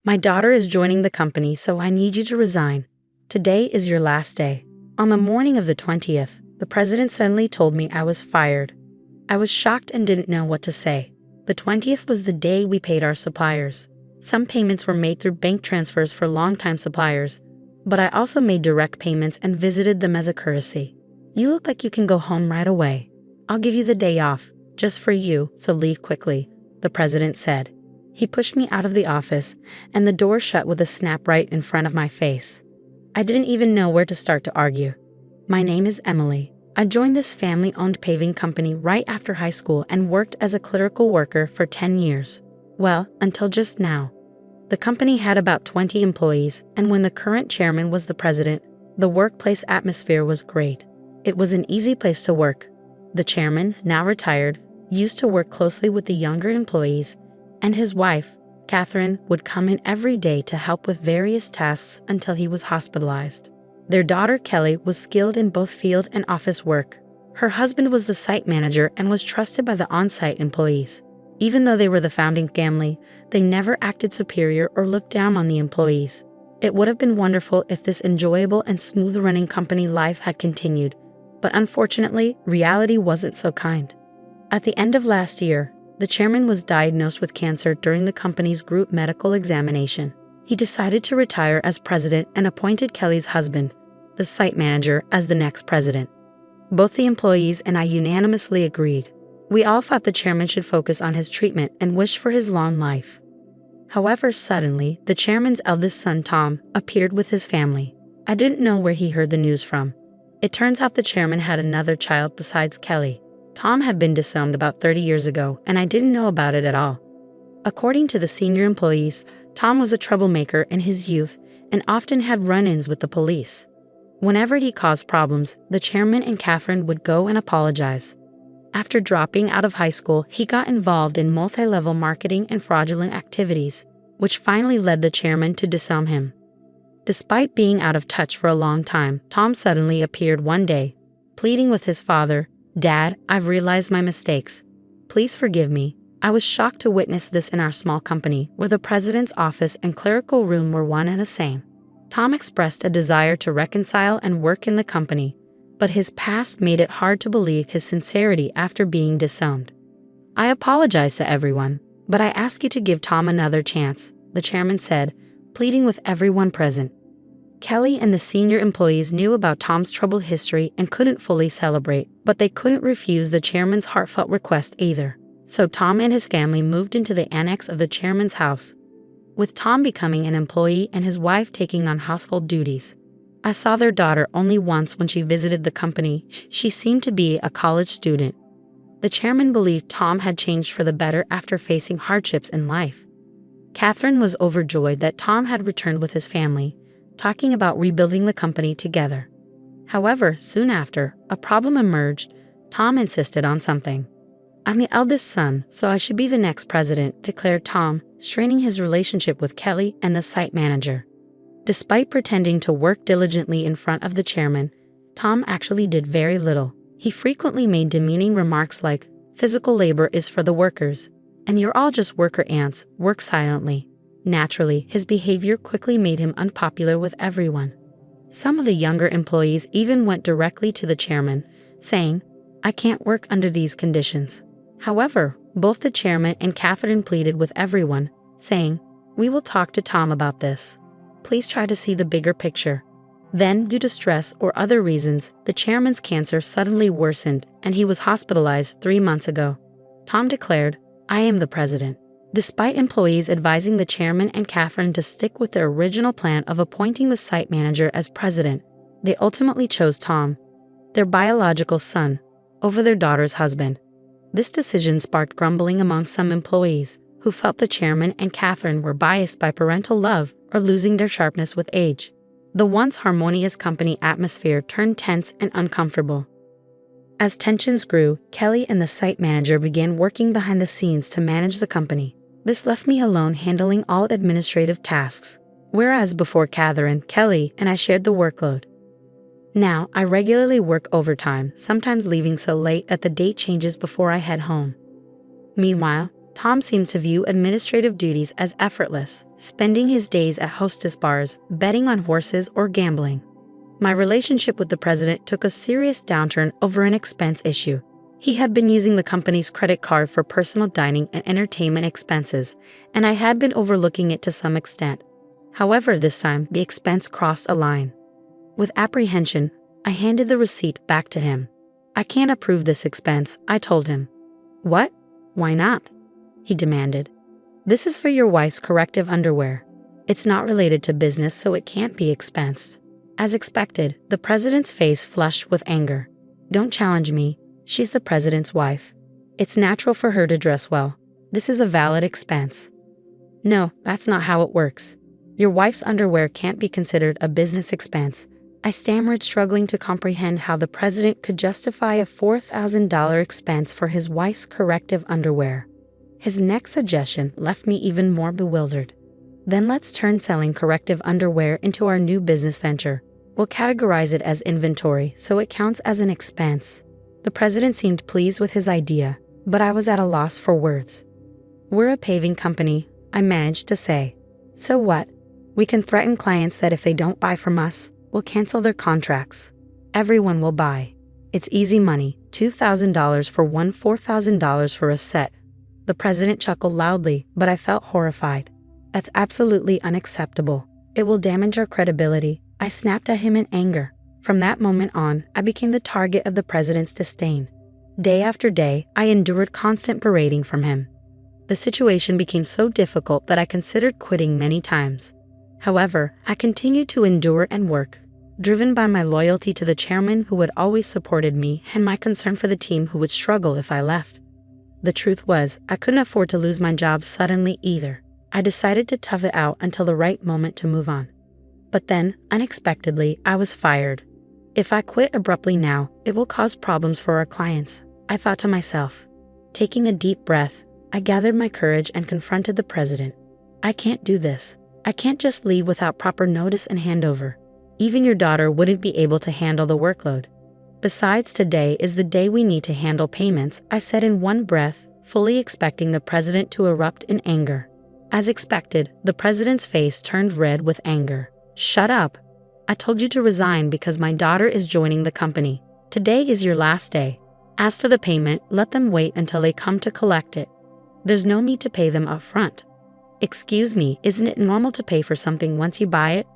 My daughter is joining the company, so I need you to resign. Today is your last day." On the morning of the 20th, the president suddenly told me I was fired. I was shocked and didn't know what to say. The 20th was the day we paid our suppliers. Some payments were made through bank transfers for longtime suppliers, but I also made direct payments and visited them as a courtesy. "You look like you can go home right away. I'll give you the day off, just for you, so leave quickly," the president said. He pushed me out of the office, and the door shut with a snap right in front of my face. I didn't even know where to start to argue. "My name is Emily. I joined this family-owned paving company right after high school and worked as a clerical worker for 10 years. Well, until just now. The company had about 20 employees, and when the current chairman was the president, the workplace atmosphere was great. It was an easy place to work. The chairman, now retired, used to work closely with the younger employees, and his wife, Catherine, would come in every day to help with various tasks until he was hospitalized. Their daughter Kelly was skilled in both field and office work. Her husband was the site manager and was trusted by the on-site employees. Even though they were the founding family, they never acted superior or looked down on the employees. It would have been wonderful if this enjoyable and smooth-running company life had continued, but unfortunately, reality wasn't so kind. At the end of last year, the chairman was diagnosed with cancer during the company's group medical examination. He decided to retire as president and appointed Kelly's husband, the site manager, as the next president. Both the employees and I unanimously agreed. We all thought the chairman should focus on his treatment and wish for his long life. However, suddenly, the chairman's eldest son, Tom, appeared with his family. I didn't know where he heard the news from. It turns out the chairman had another child besides Kelly. Tom had been disowned about 30 years ago, and I didn't know about it at all. According to the senior employees, Tom was a troublemaker in his youth and often had run-ins with the police. Whenever he caused problems, the chairman and Catherine would go and apologize. After dropping out of high school, he got involved in multi-level marketing and fraudulent activities, which finally led the chairman to disown him. Despite being out of touch for a long time, Tom suddenly appeared one day, pleading with his father, "Dad, I've realized my mistakes. Please forgive me." I was shocked to witness this in our small company, where the president's office and clerical room were one and the same. Tom expressed a desire to reconcile and work in the company, but his past made it hard to believe his sincerity after being disowned. "I apologize to everyone, but I ask you to give Tom another chance," the chairman said, pleading with everyone present. Kelly and the senior employees knew about Tom's troubled history and couldn't fully celebrate, but they couldn't refuse the chairman's heartfelt request either. So Tom and his family moved into the annex of the chairman's house, with Tom becoming an employee and his wife taking on household duties. I saw their daughter only once when she visited the company. She seemed to be a college student. The chairman believed Tom had changed for the better after facing hardships in life. Catherine was overjoyed that Tom had returned with his family, talking about rebuilding the company together. However, soon after, a problem emerged. Tom insisted on something. "I'm the eldest son, so I should be the next president," declared Tom, straining his relationship with Kelly and the site manager. Despite pretending to work diligently in front of the chairman, Tom actually did very little. He frequently made demeaning remarks like, "Physical labor is for the workers, and you're all just worker ants, work silently." Naturally, his behavior quickly made him unpopular with everyone. Some of the younger employees even went directly to the chairman, saying, "I can't work under these conditions." However, both the chairman and Catherine pleaded with everyone, saying, "We will talk to Tom about this. Please try to see the bigger picture." Then, due to stress or other reasons, the chairman's cancer suddenly worsened and he was hospitalized 3 months ago. Tom declared, "I am the president." Despite employees advising the chairman and Catherine to stick with their original plan of appointing the site manager as president, they ultimately chose Tom, their biological son, over their daughter's husband. This decision sparked grumbling among some employees, who felt the chairman and Catherine were biased by parental love or losing their sharpness with age. The once harmonious company atmosphere turned tense and uncomfortable. As tensions grew, Kelly and the site manager began working behind the scenes to manage the company. This left me alone handling all administrative tasks, whereas before Catherine, Kelly, and I shared the workload. Now, I regularly work overtime, sometimes leaving so late that the date changes before I head home. Meanwhile, Tom seemed to view administrative duties as effortless, spending his days at hostess bars, betting on horses, or gambling. My relationship with the president took a serious downturn over an expense issue. He had been using the company's credit card for personal dining and entertainment expenses, and I had been overlooking it to some extent. However, this time, the expense crossed a line. With apprehension, I handed the receipt back to him. "I can't approve this expense," I told him. "What? Why not?" he demanded. "This is for your wife's corrective underwear. It's not related to business, so it can't be expensed." As expected, the president's face flushed with anger. "Don't challenge me. She's the president's wife. It's natural for her to dress well. This is a valid expense." "No, that's not how it works. Your wife's underwear can't be considered a business expense," I stammered, struggling to comprehend how the president could justify a $4,000 expense for his wife's corrective underwear. His next suggestion left me even more bewildered. "Then let's turn selling corrective underwear into our new business venture. We'll categorize it as inventory so it counts as an expense." The president seemed pleased with his idea, but I was at a loss for words. "We're a paving company," I managed to say. "So what? We can threaten clients that if they don't buy from us, we'll cancel their contracts. Everyone will buy. It's easy money, $2,000 for one, $4,000 for a set." The president chuckled loudly, but I felt horrified. "That's absolutely unacceptable. It will damage our credibility," I snapped at him in anger. From that moment on, I became the target of the president's disdain. Day after day, I endured constant berating from him. The situation became so difficult that I considered quitting many times. However, I continued to endure and work, driven by my loyalty to the chairman who had always supported me and my concern for the team who would struggle if I left. The truth was, I couldn't afford to lose my job suddenly either. I decided to tough it out until the right moment to move on. But then, unexpectedly, I was fired. If I quit abruptly now, it will cause problems for our clients, I thought to myself. Taking a deep breath, I gathered my courage and confronted the president. "I can't do this. I can't just leave without proper notice and handover. Even your daughter wouldn't be able to handle the workload. Besides, today is the day we need to handle payments," I said in one breath, fully expecting the president to erupt in anger. As expected, the president's face turned red with anger. "Shut up. I told you to resign because my daughter is joining the company. Today is your last day. As for the payment, let them wait until they come to collect it. There's no need to pay them up front." "Excuse me, isn't it normal to pay for something once you buy it?"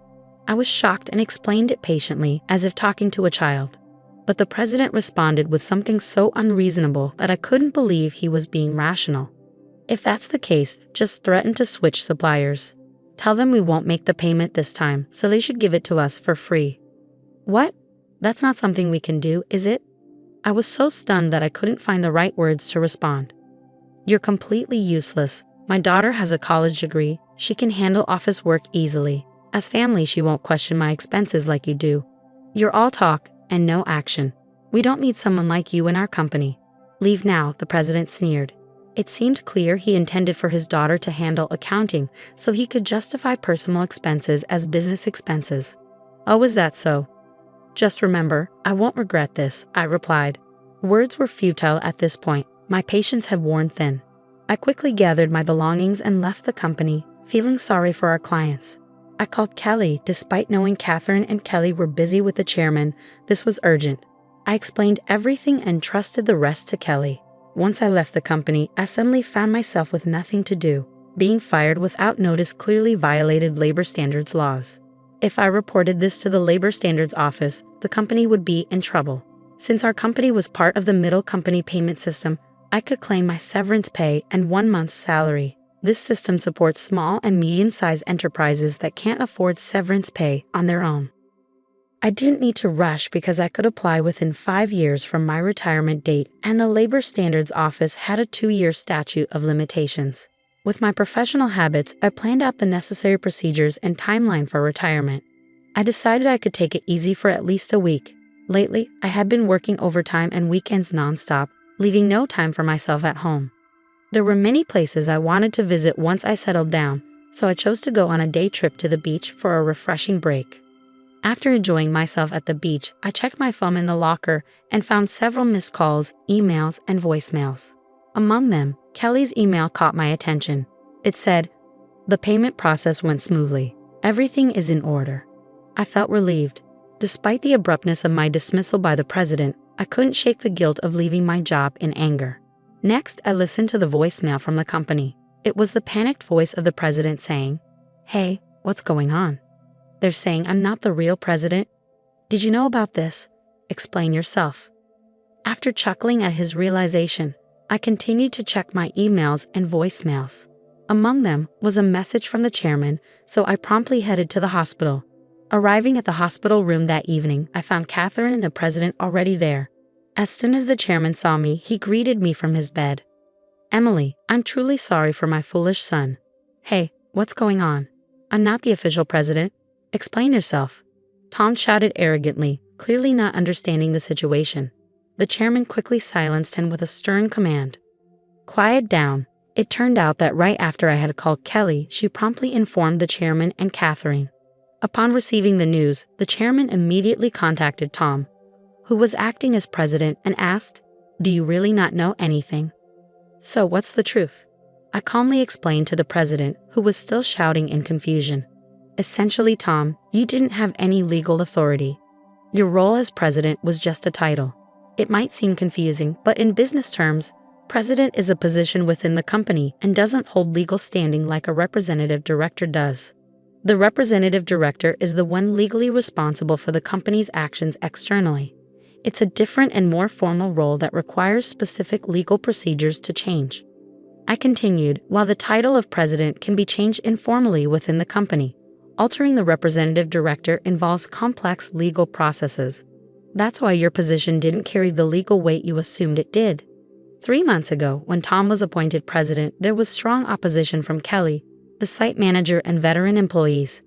I was shocked and explained it patiently, as if talking to a child. But the president responded with something so unreasonable that I couldn't believe he was being rational. "If that's the case, just threaten to switch suppliers. Tell them we won't make the payment this time, so they should give it to us for free." "What? That's not something we can do, is it?" I was so stunned that I couldn't find the right words to respond. "You're completely useless. My daughter has a college degree. She can handle office work easily. As family, she won't question my expenses like you do. You're all talk and no action. We don't need someone like you in our company. Leave now," the president sneered. It seemed clear he intended for his daughter to handle accounting so he could justify personal expenses as business expenses. "Oh, is that so? Just remember, I won't regret this," I replied. Words were futile at this point. My patience had worn thin. I quickly gathered my belongings and left the company, feeling sorry for our clients. I called Kelly, despite knowing Catherine and Kelly were busy with the chairman. This was urgent. I explained everything and trusted the rest to Kelly. Once I left the company, I suddenly found myself with nothing to do. Being fired without notice clearly violated labor standards laws. If I reported this to the labor standards office, the company would be in trouble. Since our company was part of the middle company payment system, I could claim my severance pay and 1 month's salary. This system supports small and medium-sized enterprises that can't afford severance pay on their own. I didn't need to rush because I could apply within 5 years from my retirement date, and the Labor Standards Office had a 2-year statute of limitations. With my professional habits, I planned out the necessary procedures and timeline for retirement. I decided I could take it easy for at least a week. Lately, I had been working overtime and weekends nonstop, leaving no time for myself at home. There were many places I wanted to visit once I settled down, so I chose to go on a day trip to the beach for a refreshing break. After enjoying myself at the beach, I checked my phone in the locker and found several missed calls, emails, and voicemails. Among them, Kelly's email caught my attention. It said, "The payment process went smoothly. Everything is in order." I felt relieved. Despite the abruptness of my dismissal by the president, I couldn't shake the guilt of leaving my job in anger. Next, I listened to the voicemail from the company. It was the panicked voice of the president saying, "Hey, what's going on? They're saying I'm not the real president. Did you know about this? Explain yourself." After chuckling at his realization, I continued to check my emails and voicemails. Among them was a message from the chairman, so I promptly headed to the hospital. Arriving at the hospital room that evening, I found Catherine and the president already there. As soon as the chairman saw me, he greeted me from his bed. "Emily, I'm truly sorry for my foolish son." "Hey, what's going on? I'm not the official president. Explain yourself," Tom shouted arrogantly, clearly not understanding the situation. The chairman quickly silenced him with a stern command. "Quiet down." It turned out that right after I had called Kelly, she promptly informed the chairman and Catherine. Upon receiving the news, the chairman immediately contacted Tom, who was acting as president, and asked, "Do you really not know anything? So what's the truth?" I calmly explained to the president, who was still shouting in confusion. "Essentially, Tom, you didn't have any legal authority. Your role as president was just a title. It might seem confusing, but in business terms, president is a position within the company and doesn't hold legal standing like a representative director does. The representative director is the one legally responsible for the company's actions externally. It's a different and more formal role that requires specific legal procedures to change." I continued, "While the title of president can be changed informally within the company, altering the representative director involves complex legal processes. That's why your position didn't carry the legal weight you assumed it did." 3 months ago, when Tom was appointed president, there was strong opposition from Kelly, the site manager, and veteran employees.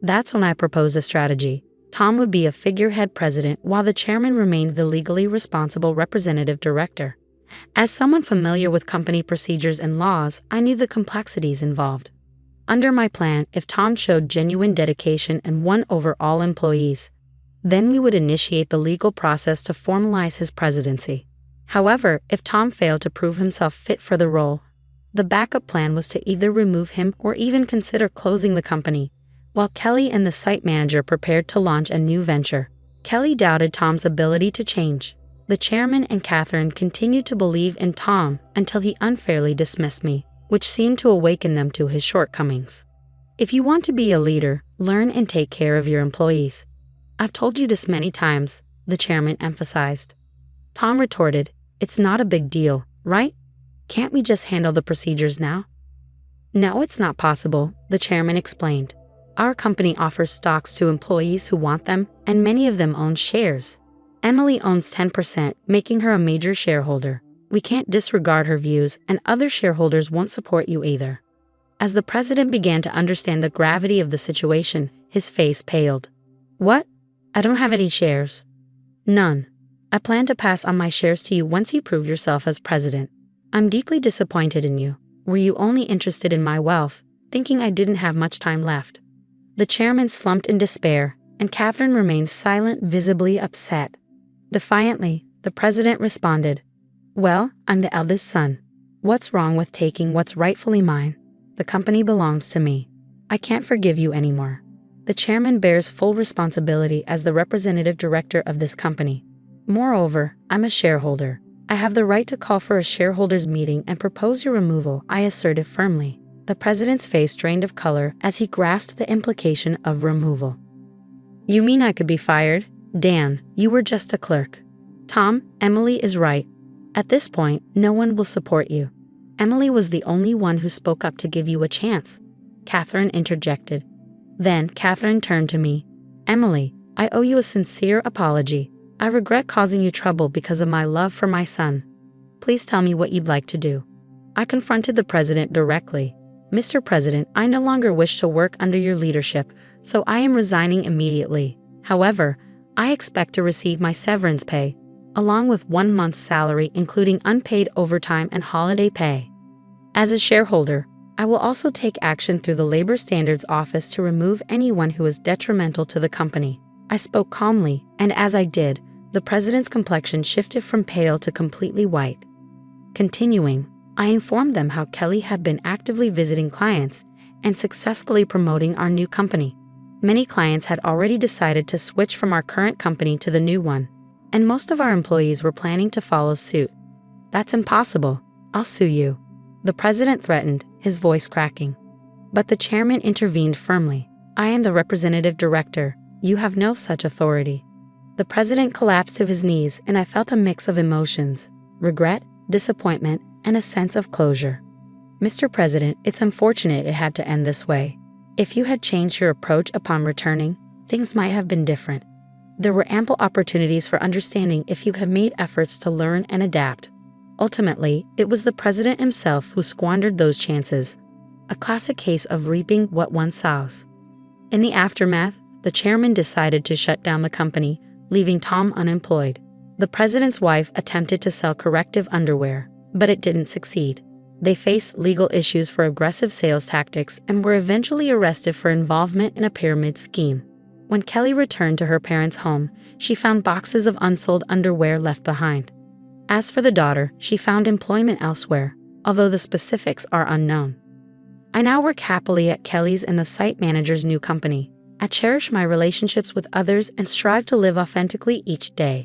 That's when I proposed a strategy. Tom would be a figurehead president while the chairman remained the legally responsible representative director. As someone familiar with company procedures and laws, I knew the complexities involved. Under my plan, if Tom showed genuine dedication and won over all employees, then we would initiate the legal process to formalize his presidency. However, if Tom failed to prove himself fit for the role, the backup plan was to either remove him or even consider closing the company, while Kelly and the site manager prepared to launch a new venture. Kelly doubted Tom's ability to change. The chairman and Catherine continued to believe in Tom until he unfairly dismissed me, which seemed to awaken them to his shortcomings. "If you want to be a leader, learn and take care of your employees. I've told you this many times," the chairman emphasized. Tom retorted, "It's not a big deal, right? Can't we just handle the procedures now?" "No, it's not possible," the chairman explained. "Our company offers stocks to employees who want them, and many of them own shares. Emily owns 10%, making her a major shareholder. We can't disregard her views, and other shareholders won't support you either." As the president began to understand the gravity of the situation, his face paled. "What? I don't have any shares." "None. I plan to pass on my shares to you once you prove yourself as president. I'm deeply disappointed in you. Were you only interested in my wealth, thinking I didn't have much time left?" The chairman slumped in despair, and Catherine remained silent, visibly upset. Defiantly, the president responded, "Well, I'm the eldest son. What's wrong with taking what's rightfully mine? The company belongs to me. I can't forgive you anymore. The chairman bears full responsibility as the representative director of this company. Moreover, I'm a shareholder. I have the right to call for a shareholders' meeting and propose your removal," I asserted firmly. The president's face drained of color as he grasped the implication of removal. "You mean I could be fired? Dan, you were just a clerk." "Tom, Emily is right. At this point, no one will support you. Emily was the only one who spoke up to give you a chance," Catherine interjected. Then Catherine turned to me. "Emily, I owe you a sincere apology. I regret causing you trouble because of my love for my son. Please tell me what you'd like to do." I confronted the president directly. "Mr. President, I no longer wish to work under your leadership, so I am resigning immediately. However, I expect to receive my severance pay, along with 1 month's salary including unpaid overtime and holiday pay. As a shareholder, I will also take action through the Labor Standards Office to remove anyone who is detrimental to the company." I spoke calmly, and as I did, the president's complexion shifted from pale to completely white. Continuing, I informed them how Kelly had been actively visiting clients and successfully promoting our new company. Many clients had already decided to switch from our current company to the new one, and most of our employees were planning to follow suit. "That's impossible. I'll sue you," the president threatened, his voice cracking. But the chairman intervened firmly. "I am the representative director. You have no such authority." The president collapsed to his knees, and I felt a mix of emotions: regret, disappointment, and a sense of closure. "Mr. President, it's unfortunate it had to end this way. If you had changed your approach upon returning, things might have been different. There were ample opportunities for understanding if you had made efforts to learn and adapt." Ultimately, it was the president himself who squandered those chances, a classic case of reaping what one sows. In the aftermath, the chairman decided to shut down the company, leaving Tom unemployed. The president's wife attempted to sell corrective underwear, but it didn't succeed. They faced legal issues for aggressive sales tactics and were eventually arrested for involvement in a pyramid scheme. When Kelly returned to her parents' home, she found boxes of unsold underwear left behind. As for the daughter, she found employment elsewhere, although the specifics are unknown. I now work happily at Kelly's and the site manager's new company. I cherish my relationships with others and strive to live authentically each day.